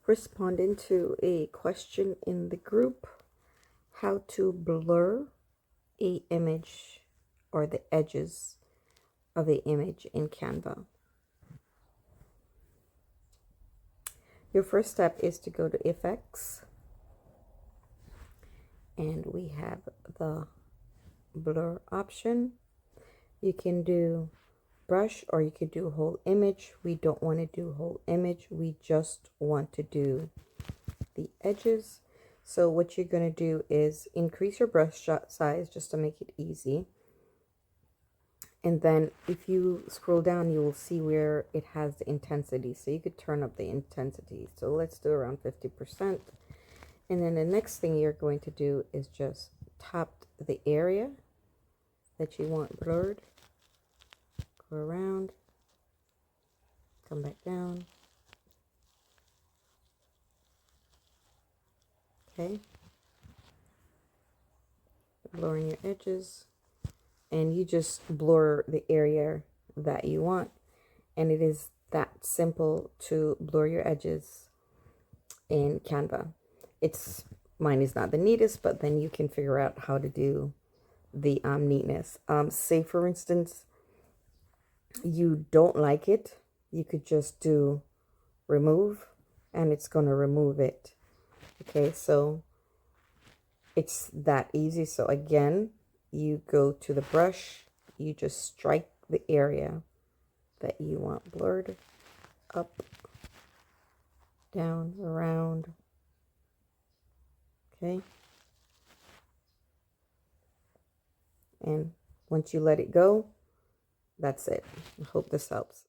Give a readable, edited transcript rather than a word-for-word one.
responding to a question in the group, how to blur a image or the edges of a image in Canva. Your first step is to go to Effects, and we have the blur option. You can do brush or you could do whole image. We don't want to do whole image. We just want to do the edges. So what you're going to do is increase your brush size just to make it easy. And then if you scroll down, you will see where it has the intensity. So you could turn up the intensity. So let's do around 50%. And then the next thing you're going to do is just tap the area that you want blurred. Go around. Come back down. Okay. Blurring your edges. And you just blur the area that you want. And it is that simple to blur your edges in Canva. Mine is not the neatest, but then you can figure out how to do the neatness. Say for instance, you don't like it, you could just do remove and it's going to remove it. Okay, so it's that easy. So again, you go to the brush, you just strike the area that you want blurred, up, down, around. Okay. And once you let it go, that's it. I hope this helps.